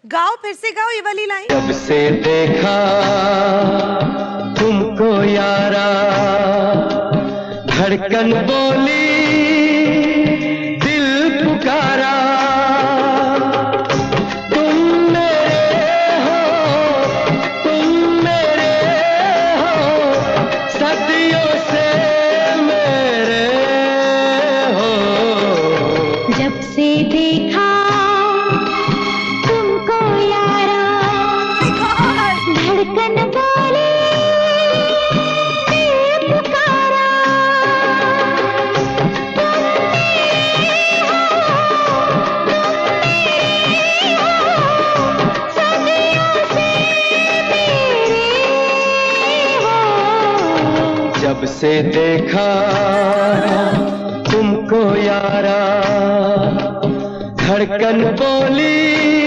गाओ, फिर से गाओ ये वाली लाइन। जब से देखा तुमको यारा, धड़कन बोली दिल पुकारा, तुम मेरे हो, तुम मेरे हो, सदियों से मेरे हो। जब से देखा तुमको यारा, धड़कन बोली दिल पुकारा, सदियों से मेरे हो। जब से देखा तुमको यारा, धड़कन बोली